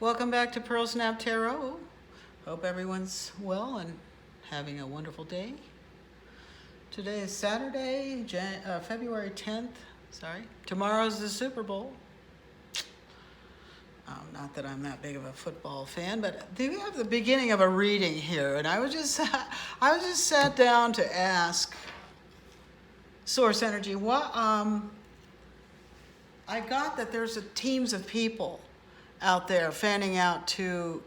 Welcome back to Pearl Snap Tarot. Hope everyone's well and having a wonderful day. Today is Saturday, February 10th. Sorry. Tomorrow's the Super Bowl. Not that I'm that big of a football fan, but we have the beginning of a reading here, and I was just sat down to ask Source Energy what I got that there's teams of people out there fanning out to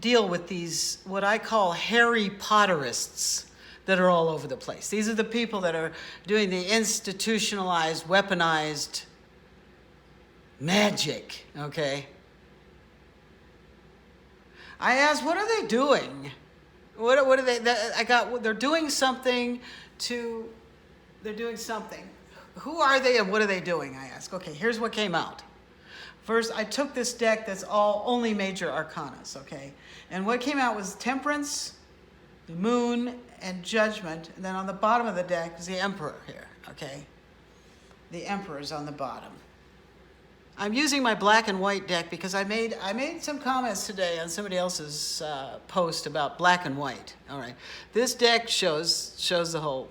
deal with these, what I call Harry Potterists that are all over the place. These are the people that are doing the institutionalized, weaponized magic, okay? I asked, what are they doing? What are they, they're doing something. Who are they and what are they doing, I asked. Okay, here's what came out. First, I took this deck that's only major arcanas, okay? And what came out was Temperance, the Moon, and Judgment. And then on the bottom of the deck is the Emperor here, okay? The Emperor's on the bottom. I'm using my black and white deck because I made some comments today on somebody else's post about black and white, all right? This deck shows the whole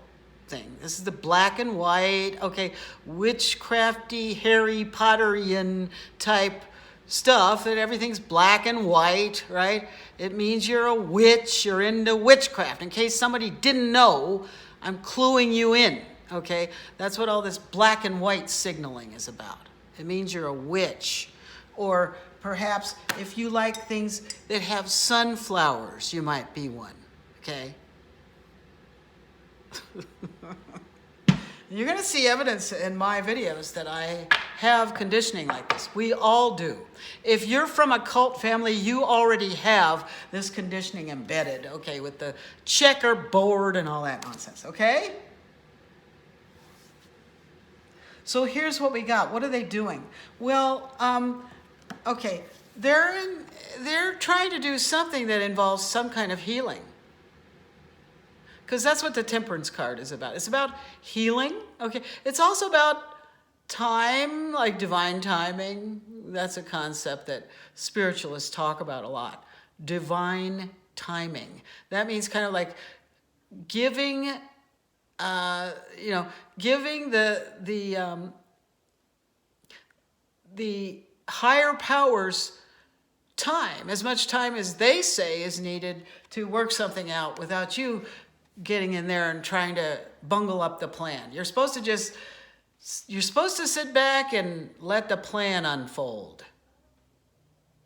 thing. This is the black and white, okay, witchcrafty, Harry Potterian type stuff, and everything's black and white, right? It means you're a witch, you're into witchcraft. In case somebody didn't know, I'm cluing you in, okay? That's what all this black and white signaling is about. It means you're a witch. Or perhaps if you like things that have sunflowers, you might be one, okay? You're going to see evidence in my videos that I have conditioning like this. We all do. If you're from a cult family, you already have this conditioning embedded, okay, with the checkerboard and all that nonsense, okay? So here's what we got. What are they doing? Well, okay, they're trying to do something that involves some kind of healing. Because that's what the Temperance card is about. It's about healing, okay? It's also about time, like divine timing. That's a concept that spiritualists talk about a lot. Divine timing. That means kind of like giving, giving the higher powers time, as much time as they say is needed to work something out without you getting in there and trying to bungle up the plan. You're supposed to sit back and let the plan unfold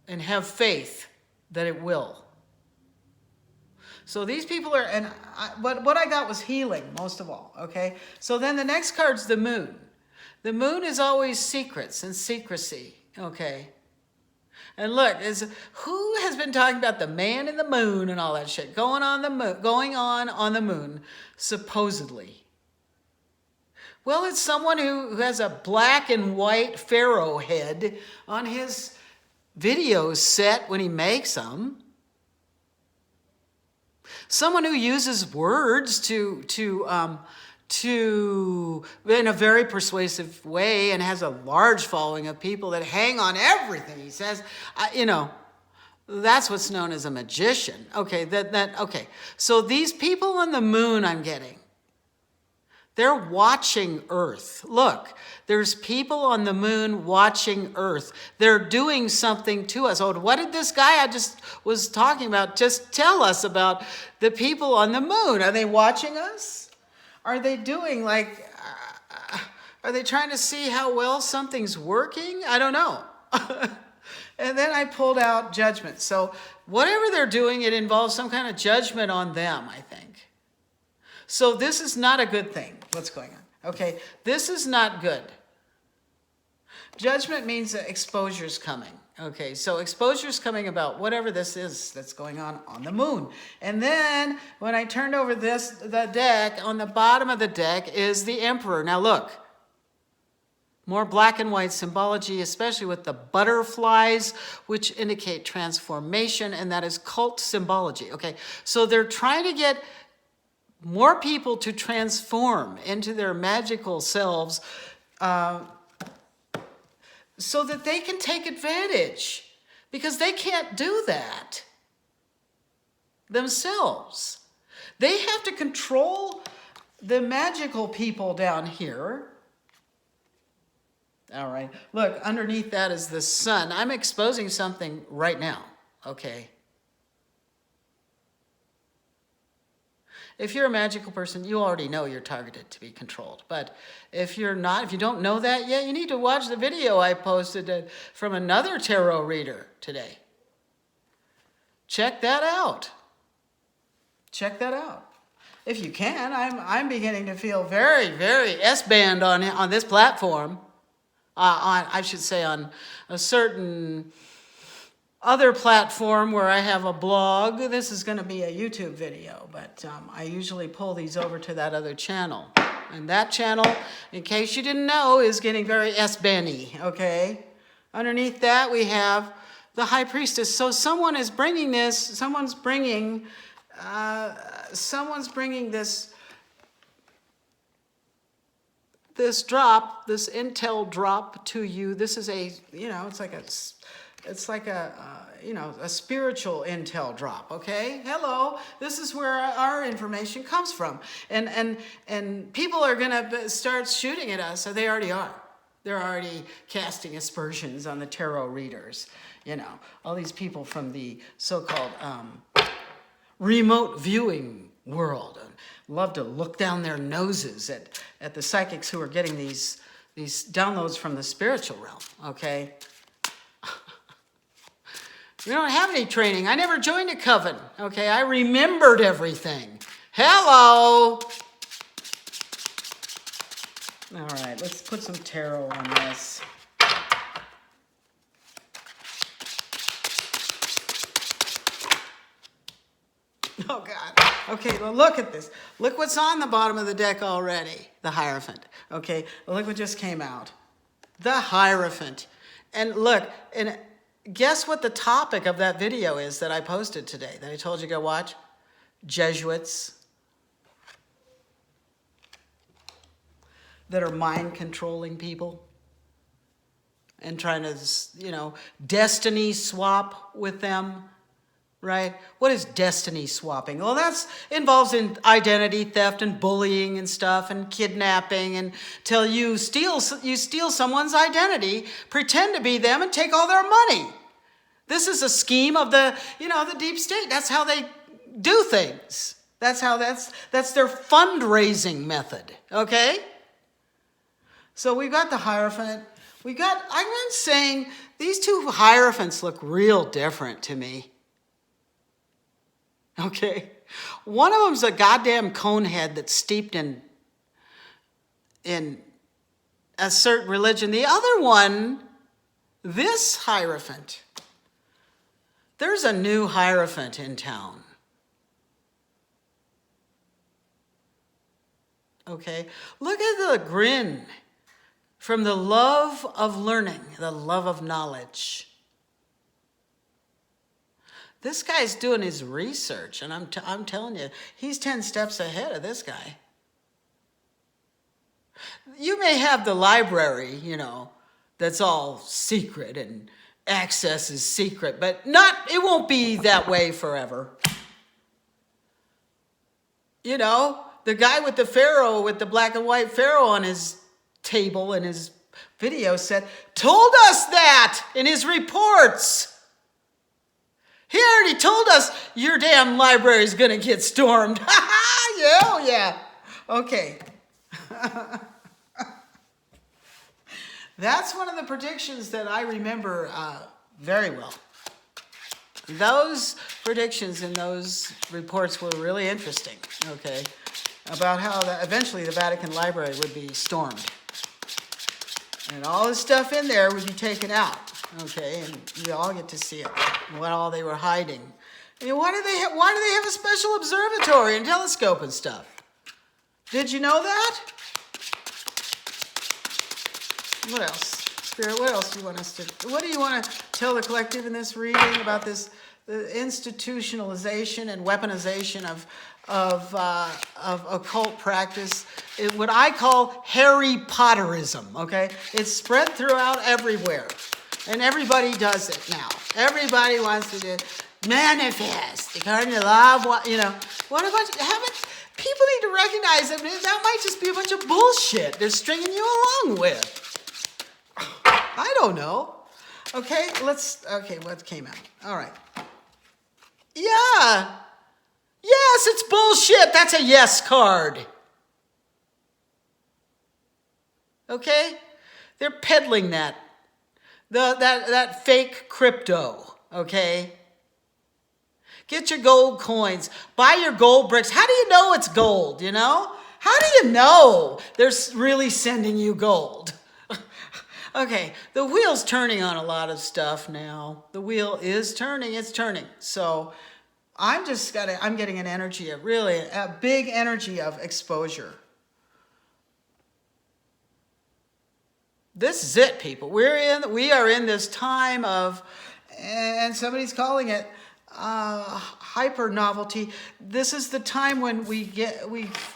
and have faith that it will. So these people are, what I got was healing most of all, okay? So then the next card's the Moon. The Moon is always secrets and secrecy, okay? And look, who has been talking about the man in the moon and all that shit going on the moon, supposedly? Well, it's someone who has a black and white pharaoh head on his video set when he makes them. Someone who uses words to in a very persuasive way and has a large following of people that hang on everything he says. That's what's known as a magician. Okay, okay. So these people on the moon I'm getting, they're watching Earth. Look, there's people on the moon watching Earth. They're doing something to us. Oh, what did this guy I just was talking about just tell us about the people on the moon? Are they watching us? Are they doing are they trying to see how well something's working? I don't know. And then I pulled out Judgment. So whatever they're doing, it involves some kind of judgment on them, I think. So this is not a good thing, what's going on. Okay, this is not good. Judgment means that exposure's coming. Okay, so exposure's coming about whatever this is that's going on the moon. And then when I turned over the deck, on the bottom of the deck is the Emperor. Now look, more black and white symbology, especially with the butterflies, which indicate transformation, and that is cult symbology. Okay, so they're trying to get more people to transform into their magical selves so that they can take advantage, because they can't do that themselves. They have to control the magical people down here. All right, look, underneath that is the sun. I'm exposing something right now, okay? If you're a magical person, you already know you're targeted to be controlled. But if you're not, if you don't know that yet, you need to watch the video I posted from another tarot reader today. Check that out. Check that out. If you can, I'm beginning to feel very, very S-band on this platform. I should say on a certain other platform where I have a blog. This is going to be a YouTube video, but I usually pull these over to that other channel. And that channel, in case you didn't know, is getting very S-bandy, okay? Underneath that, we have the High Priestess. So someone is bringing this, someone's bringing this drop, this intel drop to you. This is a, it's like a spiritual intel drop, okay? Hello, this is where our information comes from. And people are gonna start shooting at us, so they already are. They're already casting aspersions on the tarot readers. All these people from the so-called remote viewing world love to look down their noses at the psychics who are getting these downloads from the spiritual realm, okay? We don't have any training. I never joined a coven, okay? I remembered everything. Hello! All right, let's put some tarot on this. Oh, God. Okay, well, look at this. Look what's on the bottom of the deck already. The Hierophant. Okay, well, look what just came out. The Hierophant. And look, and guess what the topic of that video is that I posted today, that I told you to go watch? Jesuits that are mind-controlling people and trying to, destiny swap with them, right? What is destiny swapping? Well, that involves in identity theft and bullying and stuff and kidnapping until you steal someone's identity, pretend to be them, and take all their money. This is a scheme of the deep state. That's how they do things. That's their fundraising method, okay? So we've got the Hierophant. I'm saying these two Hierophants look real different to me. Okay? One of them's a goddamn conehead that's steeped in a certain religion. The other one, this Hierophant, there's a new Hierophant in town. Okay? Look at the grin from the love of learning, the love of knowledge. This guy's doing his research, and I'm telling you, he's 10 steps ahead of this guy. You may have the library, that's all secret and access is secret, but it won't be that way forever. The guy with the pharaoh, with the black and white pharaoh on his table in his video told us that in his reports. He already told us your damn library is going to get stormed. Yeah. Okay. That's one of the predictions that I remember very well. Those predictions in those reports were really interesting, okay, about how eventually the Vatican Library would be stormed. And all the stuff in there would be taken out, okay, and you all get to see it, what all they were hiding. Why do they have a special observatory and telescope and stuff? Did you know that? What else? Spirit, what else do you want us to, what do you want to tell the collective in this reading about this the institutionalization and weaponization of occult practice, what I call Harry Potterism, okay? It's spread throughout everywhere, and everybody does it now. Everybody wants to do manifest according to the law of what, what about, people need to recognize that might just be a bunch of bullshit they're stringing you along with. I don't know. Okay, what came out? All right. Yeah. Yes, it's bullshit. That's a yes card. Okay? They're peddling that. That fake crypto. Okay? Get your gold coins. Buy your gold bricks. How do you know it's gold, How do you know they're really sending you gold? Okay, the wheel's turning on a lot of stuff now. The wheel is turning, it's turning. So I'm getting an energy of a big energy of exposure. This is it, people. We are in this time of, and somebody's calling it hyper novelty. This is the time when we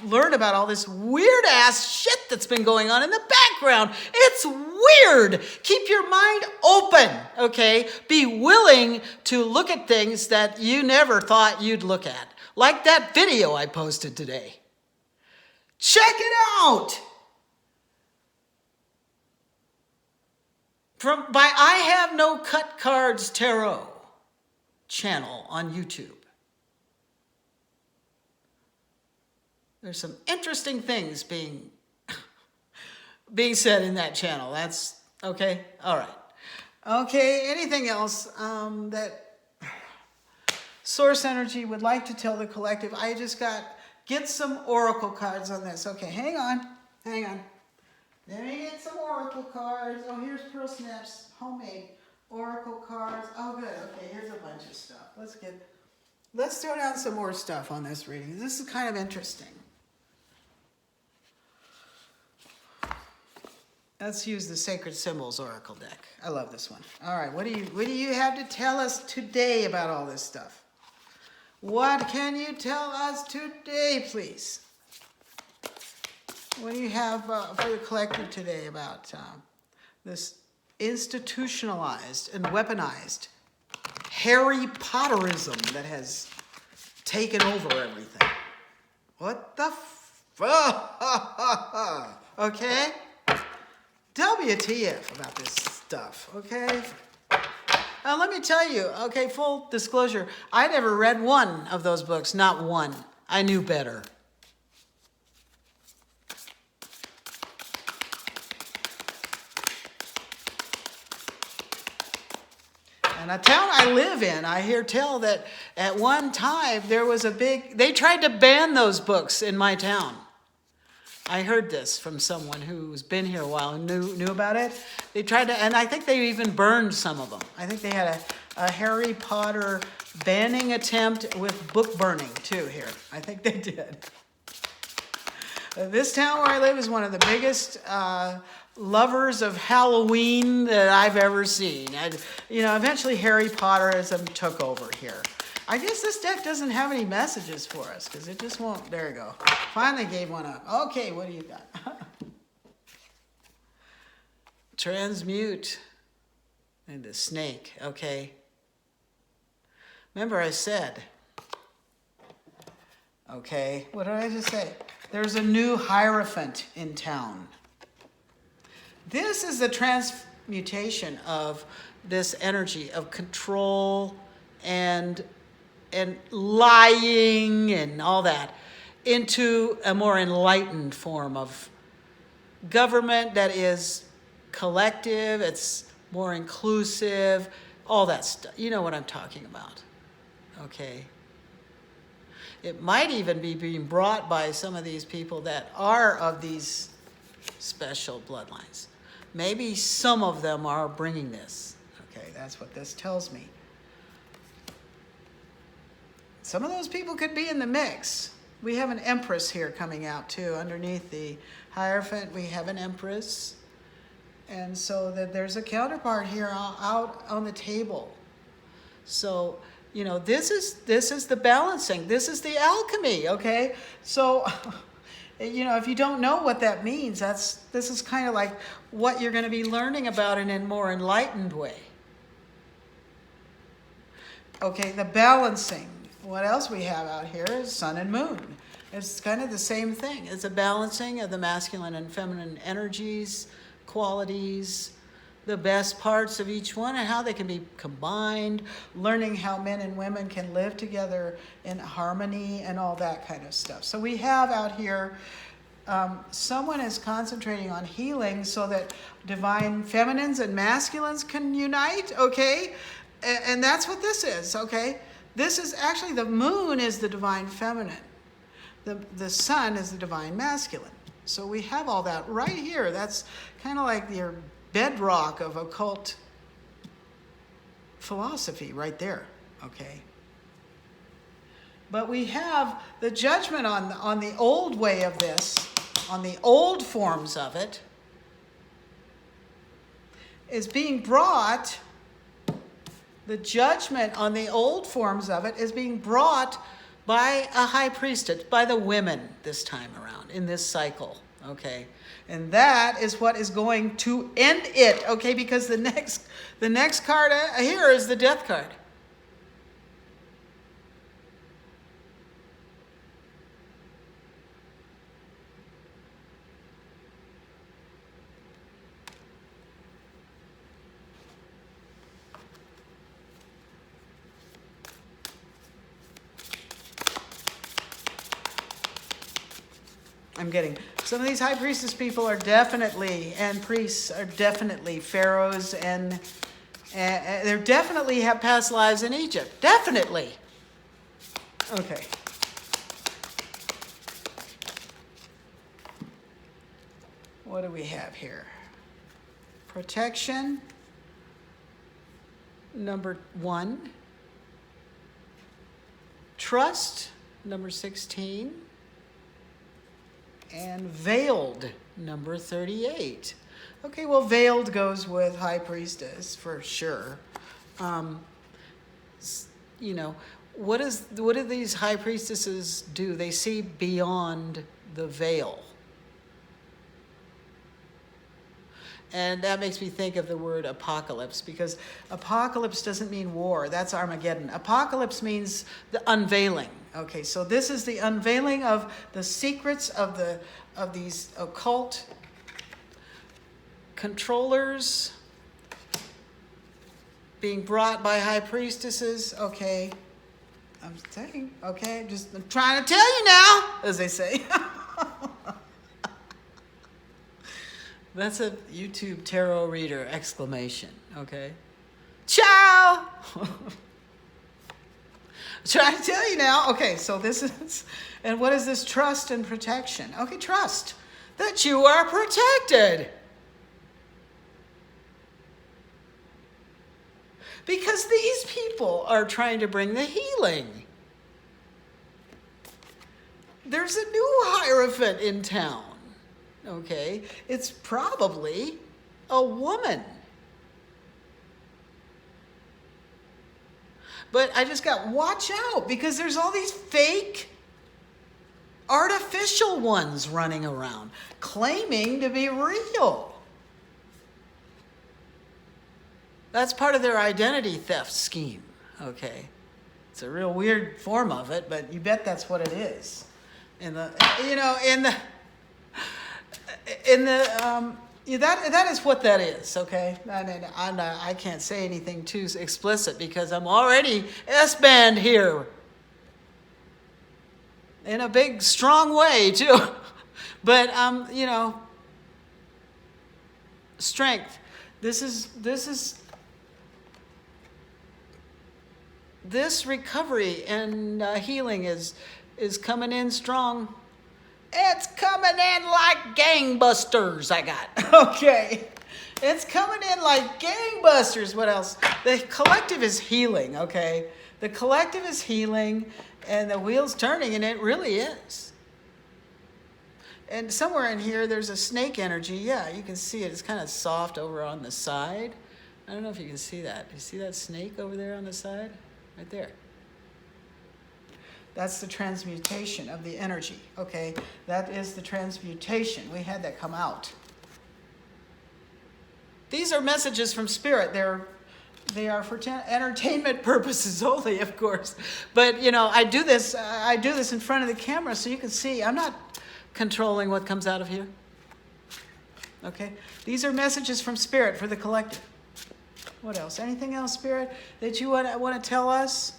learn about all this weird ass shit that's been going on in the background. It's weird. Keep your mind open, okay? Be willing to look at things that you never thought you'd look at. Like that video I posted today. Check it out. By I Have No Cut Cards Tarot channel on YouTube. There's some interesting things being said in that channel. That's okay. All right. Okay. Anything else that Source Energy would like to tell the collective? I just get some oracle cards on this. Okay. Hang on. Let me get some oracle cards. Oh, here's Pearl Snaps, homemade oracle cards. Oh, good. Okay, here's a bunch of stuff. Let's throw down some more stuff on this reading. This is kind of interesting. Let's use the Sacred Symbols Oracle deck. I love this one. All right, what do you have to tell us today about all this stuff? What can you tell us today, please? What do you have for the collective today about this institutionalized and weaponized Harry Potterism that has taken over everything? What the okay? WTF about this stuff, okay? Let me tell you, okay, full disclosure, I never read one of those books, not one. I knew better. In a town I live in, I hear tell that at one time there was they tried to ban those books in my town. I heard this from someone who's been here a while and knew about it. They tried to, and I think they even burned some of them. I think they had a Harry Potter banning attempt with book burning too here. I think they did. This town where I live is one of the biggest lovers of Halloween that I've ever seen. Eventually Harry Potterism took over here. I guess this deck doesn't have any messages for us because it just won't. There you go. Finally gave one up. Okay, what do you got? Transmute. And the snake. Okay. Remember I said. Okay. What did I just say? There's a new Hierophant in town. This is the transmutation of this energy of control and lying and all that into a more enlightened form of government that is collective, it's more inclusive, all that stuff. You know what I'm talking about, okay? It might even be being brought by some of these people that are of these special bloodlines. Maybe some of them are bringing this. Okay, that's what this tells me. Some of those people could be in the mix. We have an Empress here coming out too. Underneath the Hierophant, we have an Empress. And so that there's a counterpart here out on the table. So, this is the balancing. This is the alchemy, okay? So, if you don't know what that means, this is kind of like what you're going to be learning about in a more enlightened way. Okay, the balancing. What else we have out here is sun and moon. It's kind of the same thing. It's a balancing of the masculine and feminine energies, qualities, the best parts of each one and how they can be combined, learning how men and women can live together in harmony and all that kind of stuff. So we have out here, someone is concentrating on healing so that divine feminines and masculines can unite, okay? And that's what this is, okay? This is actually, the moon is the divine feminine. The sun is the divine masculine. So we have all that right here. That's kind of like your bedrock of occult philosophy right there, okay? But we have the judgment on the old way of this, on the old forms of it, is being brought. The judgment on the old forms of it is being brought by a high priestess, by the women this time around in this cycle, okay? And that is what is going to end it, okay? Because the next card here is the death card. I'm getting, some of these high priestess people are definitely, and priests are definitely pharaohs, and they definitely have past lives in Egypt. Definitely. Okay. What do we have here? Protection, number 1. Trust, number 16. And veiled, number 38. Okay, well, veiled goes with high priestess for sure. What do these high priestesses do? They see beyond the veil. And that makes me think of the word apocalypse, because apocalypse doesn't mean war. That's Armageddon. Apocalypse means the unveiling. Okay, so this is the unveiling of the secrets of these occult controllers being brought by high priestesses. Okay, I'm saying, okay, I'm trying to tell you now, as they say. That's a YouTube tarot reader exclamation, okay? Ciao! Trying to tell you now. Okay, so this is, and what is this? Trust and protection. Okay, trust that you are protected. Because these people are trying to bring the healing. There's a new Hierophant in town. Okay, it's probably a woman. But I just got, watch out, because there's all these fake, artificial ones running around, claiming to be real. That's part of their identity theft scheme, okay? It's a real weird form of it, but you bet that's what it is. That is what that is, okay? I can't say anything too explicit because I'm already S-banned here. In a big, strong way, too. But, strength. This recovery and healing is coming in strong. It's coming in like gangbusters, I got. Okay. It's coming in like gangbusters. What else? The collective is healing, okay? The collective is healing, and the wheel's turning, and it really is. And somewhere in here, there's a snake energy. Yeah, you can see it. It's kind of soft over on the side. I don't know if you can see that. Do you see that snake over there on the side? Right there. That's the transmutation of the energy, okay? That is the transmutation. We had that come out. These are messages from Spirit. They are for entertainment purposes only, of course. But, you know, I do this in front of the camera so you can see. I'm not controlling what comes out of here. Okay? These are messages from Spirit for the collective. What else? Anything else, Spirit, that you want to tell us?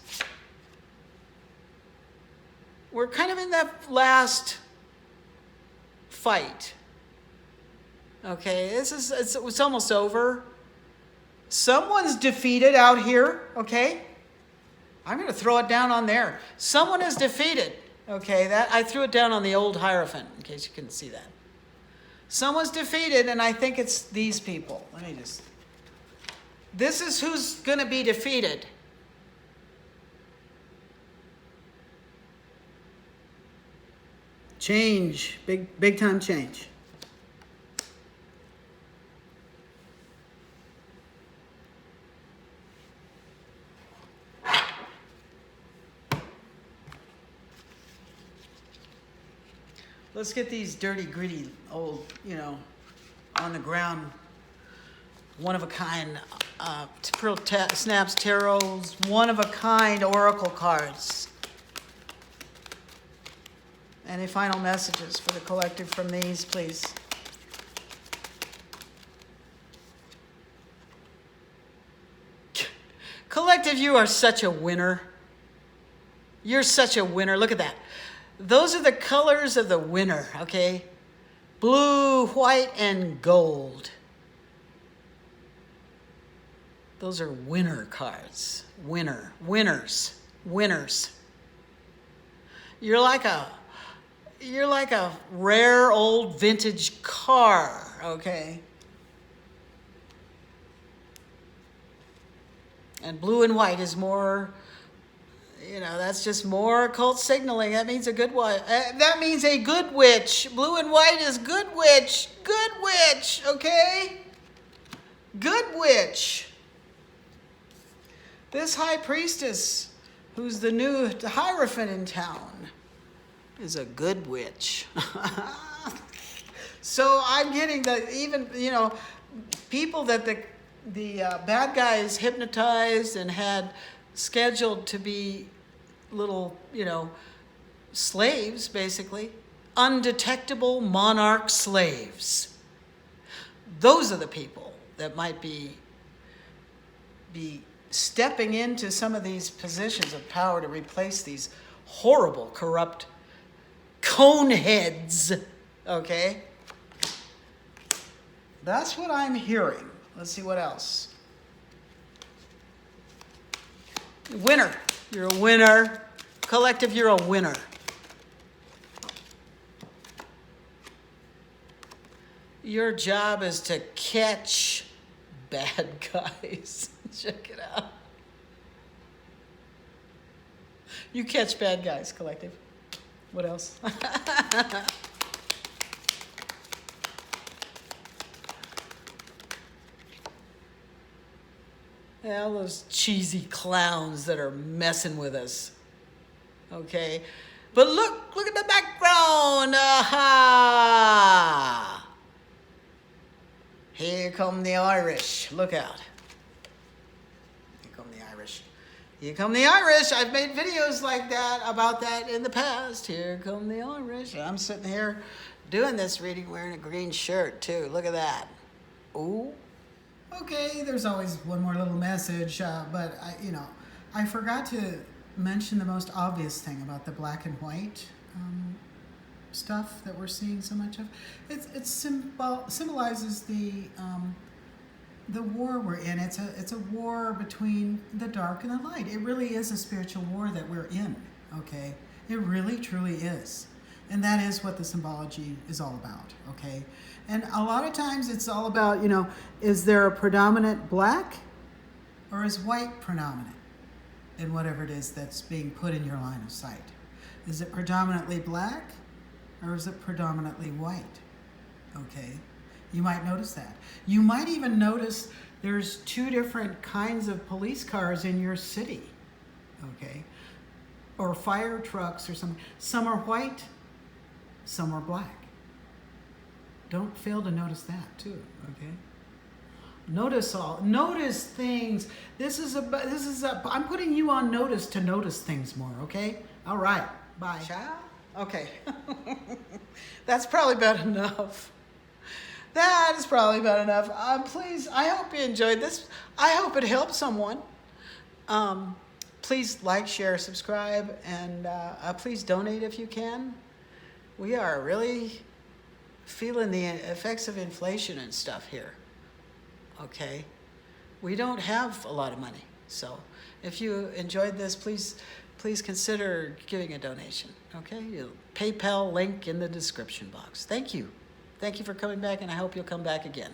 We're kind of in that last fight. Okay, it's almost over. Someone's defeated out here, okay? I'm going to throw it down on there. Someone is defeated, okay? That I threw it down on the old Hierophant, in case you couldn't see that. Someone's defeated, and I think it's these people. This is who's going to be defeated. Change, big time change. Let's get these dirty, gritty, old, on the ground, one-of-a-kind Pearl Snaps Tarot's one-of-a-kind oracle cards. Any final messages for the collective from these, please? Collective, you are such a winner. You're such a winner. Look at that. Those are the colors of the winner, okay? Blue, white, and gold. Those are winner cards. Winners. You're like a rare old vintage car, okay? And blue and white is more, that's just more occult signaling. That means a good one. That means a good witch. Blue and white is good witch. Good witch, okay? Good witch. This high priestess, who's the new Hierophant in town, is a good witch. So I'm getting that even, people that the bad guys hypnotized and had scheduled to be little, slaves, basically. Undetectable monarch slaves. Those are the people that might be stepping into some of these positions of power to replace these horrible, corrupt cone heads. Okay? That's what I'm hearing. Let's see what else. Winner. You're a winner. Collective, you're a winner. Your job is to catch bad guys. Check it out. You catch bad guys, collective. What else? Yeah, all those cheesy clowns that are messing with us. Okay? But look at the background. Aha! Here come the Irish. Look out. Here come the Irish. Here come the Irish. I've made videos like that, about that in the past. Here come the Irish. I'm sitting here doing this reading wearing a green shirt too. Look at that. Ooh. Okay, there's always one more little message, but I forgot to mention the most obvious thing about the black and white stuff that we're seeing so much of. It symbolizes the war we're in. It's a war between the dark and the light. It really is a spiritual war that we're in. Okay, it really truly is, and that is what the symbology is all about. Okay. And a lot of times it's all about, is there a predominant black or is white predominant in whatever it is that's being put in your line of sight? Is it predominantly black or is it predominantly white? Okay, you might notice that. You might even notice there's two different kinds of police cars in your city, okay? Or fire trucks or something. Some are white, some are black. Don't fail to notice that too, okay? Notice things. I'm putting you on notice to notice things more, okay? All right, bye. Ciao? Okay. That's probably about enough. That is probably about enough. Please, I hope you enjoyed this. I hope it helped someone. Please like, share, subscribe, and please donate if you can. We are really feeling the effects of inflation and stuff here. Okay? We don't have a lot of money. So if you enjoyed this, please consider giving a donation. Okay? PayPal link in the description box. Thank you. Thank you for coming back, and I hope you'll come back again.